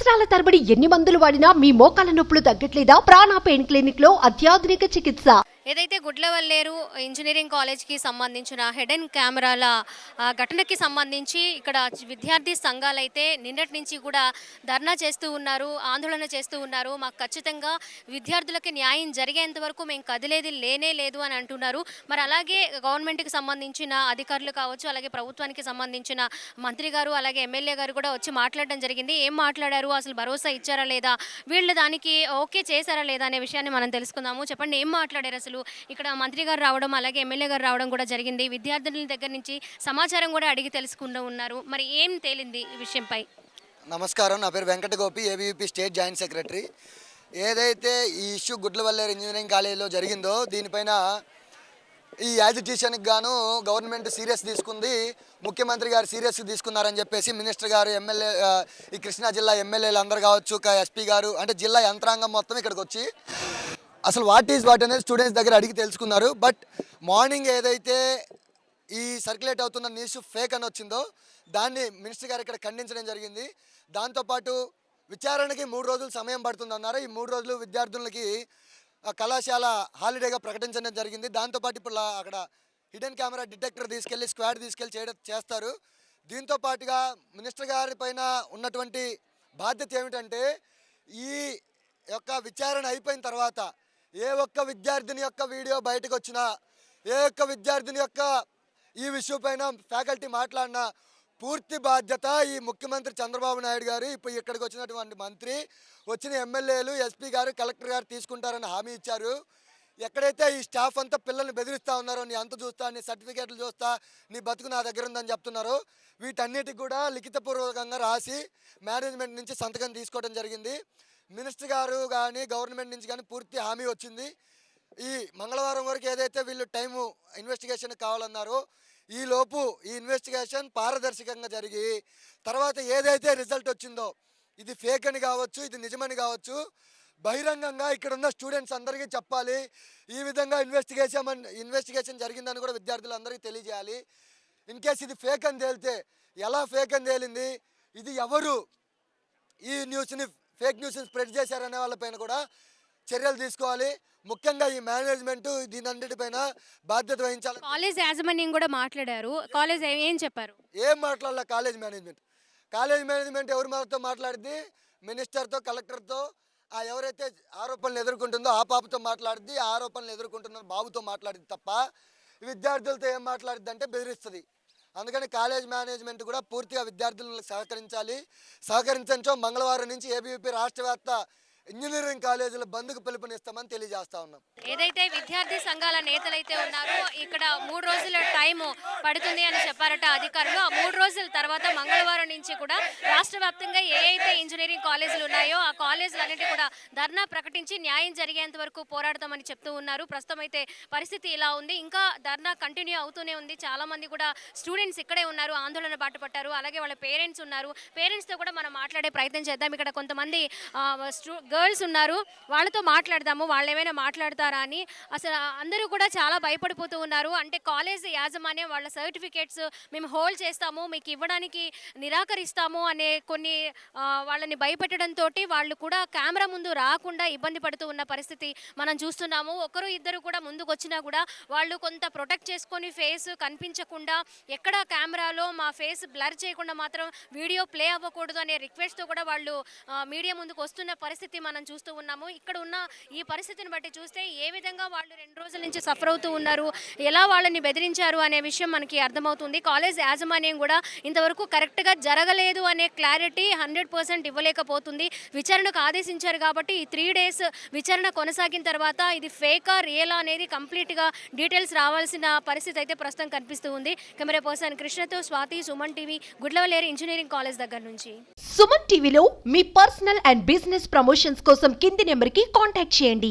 సంవత్సరాల తరబడి ఎన్ని మందులు వాడినా మీ మోకాల నొప్పులు తగ్గట్లేదా? ప్రాణ పెయిన్ క్లినిక్ లో అత్యాధునిక చికిత్స. ఏదైతే గుడ్లవల్లేరు ఇంజనీరింగ్ కాలేజ్కి సంబంధించిన హిడెన్ కెమెరాల ఘటనకి సంబంధించి ఇక్కడ విద్యార్థి సంఘాలు అయితే నిన్నటి నుంచి కూడా ధర్నా చేస్తూ ఉన్నారు, ఆందోళన చేస్తూ ఉన్నారు. మాకు ఖచ్చితంగా విద్యార్థులకి న్యాయం జరిగేంత వరకు మేము కదిలేది లేనే లేదు అని అంటున్నారు. మరి అలాగే గవర్నమెంట్కి సంబంధించిన అధికారులు కావచ్చు, అలాగే ప్రభుత్వానికి సంబంధించిన మంత్రి గారు, అలాగే ఎమ్మెల్యే గారు కూడా వచ్చి మాట్లాడడం జరిగింది. ఏం మాట్లాడారు, అసలు భరోసా ఇచ్చారా లేదా, వీళ్ళు దానికి ఓకే చేశారా లేదా అనే విషయాన్ని మనం తెలుసుకుందాము. చెప్పండి, ఏం మాట్లాడారు అసలు? ఇక్కడ మంత్రి గారు రావడం, అలాగే ఎమ్మెల్యే గారు రావడం కూడా జరిగింది. విద్యార్థుల దగ్గర నుంచి సమాచారం కూడా అడిగి తెలుసుకుంటూ ఉన్నారు. మరి ఏం తేలింది ఈ విషయంపై? నమస్కారం, నా పేరు Venkata Gopi, ABVP state joint secretary. ఏదైతే ఈ ఇష్యూ గుడ్లవల్లేరు ఇంజనీరింగ్ కాలేజీలో జరిగిందో దీనిపైన ఈ యాజిటేషన్కి గాను గవర్నమెంట్ సీరియస్ తీసుకుంది, ముఖ్యమంత్రి గారు సీరియస్ తీసుకున్నారని చెప్పేసి మినిస్టర్ గారు, ఎమ్మెల్యే, ఈ కృష్ణా జిల్లా ఎమ్మెల్యేలు అందరు కావచ్చు, ఎస్పీ గారు, అంటే జిల్లా యంత్రాంగం మొత్తం ఇక్కడికి వచ్చి అసలు వాట్ అనేది స్టూడెంట్స్ దగ్గర అడిగి తెలుసుకున్నారు. బట్ మార్నింగ్ ఏదైతే ఈ సర్క్యులేట్ అవుతున్న న్యూస్ ఫేక్ అని వచ్చిందో దాన్ని మినిస్టర్ గారు ఇక్కడ ఖండించడం జరిగింది. దాంతోపాటు విచారణకి 3 రోజులు సమయం పడుతుందన్నారు. ఈ 3 రోజులు విద్యార్థులకి కళాశాల హాలిడేగా ప్రకటించడం జరిగింది. దాంతోపాటు ఇప్పుడు అక్కడ హిడెన్ కెమెరా డిటెక్టర్ స్క్వాడ్ తీసుకెళ్ళి చేస్తారు. దీంతో పాటుగా మినిస్టర్ గారి పైన ఉన్నటువంటి బాధ్యత ఏమిటంటే ఈ యొక్క విచారణ అయిపోయిన తర్వాత ఏ ఒక్క విద్యార్థిని యొక్క వీడియో బయటకు వచ్చినా, ఏ ఒక్క విద్యార్థిని యొక్క ఈ విషయం పైన ఫ్యాకల్టీ మాట్లాడినా పూర్తి బాధ్యత ఈ ముఖ్యమంత్రి చంద్రబాబు నాయుడు గారు, ఇప్పుడు ఇక్కడికి వచ్చినటువంటి మంత్రి, వచ్చిన ఎమ్మెల్యేలు, ఎస్పీ గారు, కలెక్టర్ గారు తీసుకుంటారని హామీ ఇచ్చారు. ఎక్కడైతే ఈ స్టాఫ్ అంతా పిల్లల్ని బెదిరిస్తూ ఉన్నారో, నీ అంత చూస్తా, నీ సర్టిఫికేట్లు చూస్తా, నీ బతుకు నా దగ్గర ఉందని చెప్తున్నారు, వీటన్నిటికి కూడా లిఖితపూర్వకంగా రాసి మేనేజ్మెంట్ నుంచి సంతకం తీసుకోవడం జరిగింది. మినిస్టర్ గారు కానీ గవర్నమెంట్ నుంచి కానీ పూర్తి హామీ వచ్చింది. ఈ మంగళవారం వరకు ఏదైతే వీళ్ళు టైము ఇన్వెస్టిగేషన్ కావాలన్నారో ఈ లోపు ఈ ఇన్వెస్టిగేషన్ పారదర్శకంగా జరిగి తర్వాత ఏదైతే రిజల్ట్ వచ్చిందో ఇది ఫేక్ అని కావచ్చు, ఇది నిజమని కావచ్చు, బహిరంగంగా ఇక్కడ ఉన్న స్టూడెంట్స్ అందరికీ చెప్పాలి. ఈ విధంగా ఇన్వెస్టిగేషన్ జరిగిందని కూడా విద్యార్థులందరికీ తెలియజేయాలి. ఇన్ కేస్ ఇది ఫేక్ అని తేలితే ఎలా ఫేక్ అని తేలింది, ఇది ఎవరు ఈ న్యూస్ని ఫేక్ న్యూస్ని స్ప్రెడ్ చేశారనే వాళ్ళపైన కూడా చర్యలు తీసుకోవాలి. ముఖ్యంగా ఈ మేనేజ్మెంట్ దీనంటిపైన బాధ్యత వహించాలి. కాలేజ్ యాజమాన్యం కూడా మాట్లాడారు. కాలేజ్ ఏం చెప్పారు? ఏం మాట్లాడాల కాలేజ్ మేనేజ్మెంట్ ఎవరి మాతో మాట్లాడింది? మినిస్టర్తో, కలెక్టర్తో, ఎవరైతే ఆరోపణలు ఎదుర్కొంటుందో ఆ పాపతో మాట్లాడింది, ఆరోపణలు ఎదుర్కొంటున్న బాబుతో మాట్లాడింది తప్ప విద్యార్థులతో ఏం మాట్లాడిద్ది అంటే బెదిరిస్తుంది. అందుకని కాలేజ్ మేనేజ్మెంట్ కూడా పూర్తిగా విద్యార్థులకు సహకరించో మంగళవారం నుంచి ఏబీవీపీ రాష్ట్ర వ్యాప్త ఇంజనీరింగ్ కాలేజీల బంద్కు పిలుపునిస్తామని తెలియజేస్తా ఉన్నాం. ఏదైతే విద్యార్థి సంఘాల నేతలైతే ఉన్నారో ఇక్కడ 3 రోజుల టైం పడుతుంది అని చెప్పారట అధికారులు. ఆ 3 రోజుల తర్వాత మంగళవారం నుంచి కూడా రాష్ట్ర వ్యాప్తంగా ఏ అయితే ఇంజనీరింగ్ కాలేజీలు ఉన్నాయో ఆ కాలేజీలన్నింటి కూడా ధర్నా ప్రకటించి న్యాయం జరిగేంత వరకు పోరాడతామని చెప్తూ ఉన్నారు. ప్రస్తుతం అయితే పరిస్థితి ఇలా ఉంది. ఇంకా ధర్నా కంటిన్యూ అవుతూనే ఉంది. చాలా మంది కూడా స్టూడెంట్స్ ఇక్కడే ఉన్నారు, ఆందోళన బాట పట్టారు. అలాగే వాళ్ళ పేరెంట్స్ ఉన్నారు. పేరెంట్స్తో కూడా మనం మాట్లాడే ప్రయత్నం చేద్దాం. ఇక్కడ కొంతమంది గర్ల్స్ ఉన్నారు, వాళ్ళతో మాట్లాడదాము, వాళ్ళు ఏమైనా మాట్లాడతారా అని. అసలు అందరూ కూడా చాలా భయపడిపోతూ ఉన్నారు. అంటే కాలేజ్ యాజమాన్యం వాళ్ళ సర్టిఫికేట్స్ మేము హోల్డ్ చేస్తాము, మీకు ఇవ్వడానికి నిరాకరిస్తాము అనే కొన్ని వాళ్ళని భయపెట్టడంతో వాళ్ళు కూడా కెమెరా ముందు రాకుండా ఇబ్బంది పడుతూ ఉన్న పరిస్థితి మనం చూస్తున్నాము. ఒకరు ఇద్దరు కూడా ముందుకు వచ్చినా కూడా వాళ్ళు కొంత ప్రొటెక్ట్ చేసుకొని ఫేస్ కనిపించకుండా, ఎక్కడ కెమెరాలో మా ఫేస్ బ్లర్ చేయకుండా మాత్రం వీడియో ప్లే అవ్వకూడదు అనే రిక్వెస్ట్తో కూడా వాళ్ళు మీడియా ముందుకు వస్తున్న పరిస్థితి మనం చూస్తూ ఉన్నాము. ఇక్కడ ఉన్న ఈ పరిస్థితిని బట్టి చూస్తే ఏ విధంగా వాళ్ళు 2 రోజుల నుంచి సఫర్ అవుతూ ఉన్నారు, ఎలా వాళ్ళని బెదిరించారు అనే విషయం మనకి అర్థమవుతుంది. కాలేజ్ యాజమాన్యం కూడా ఇంతవరకు కరెక్ట్గా జరగలేదు అనే క్లారిటీ 100% ఇవ్వలేకపోతుంది. విచారణకు ఆదేశించారు కాబట్టి ఈ 3 days విచారణ కొనసాగిన తర్వాత ఇది ఫేకా రియలా అనేది కంప్లీట్గా డీటెయిల్స్ రావాల్సిన పరిస్థితి అయితే ప్రస్తుతం కనిపిస్తూ ఉంది. కెమెరా పర్సన్ కృష్ణతో Swathi, Suman TV, Gudlavalleru engineering college దగ్గర నుంచి. సుమన్ టీవీలో మీ పర్సనల్ అండ్ బిజినెస్ ప్రమోషన్స్ కోసం కింది నెంబర్కి కాంటాక్ట్ చేయండి.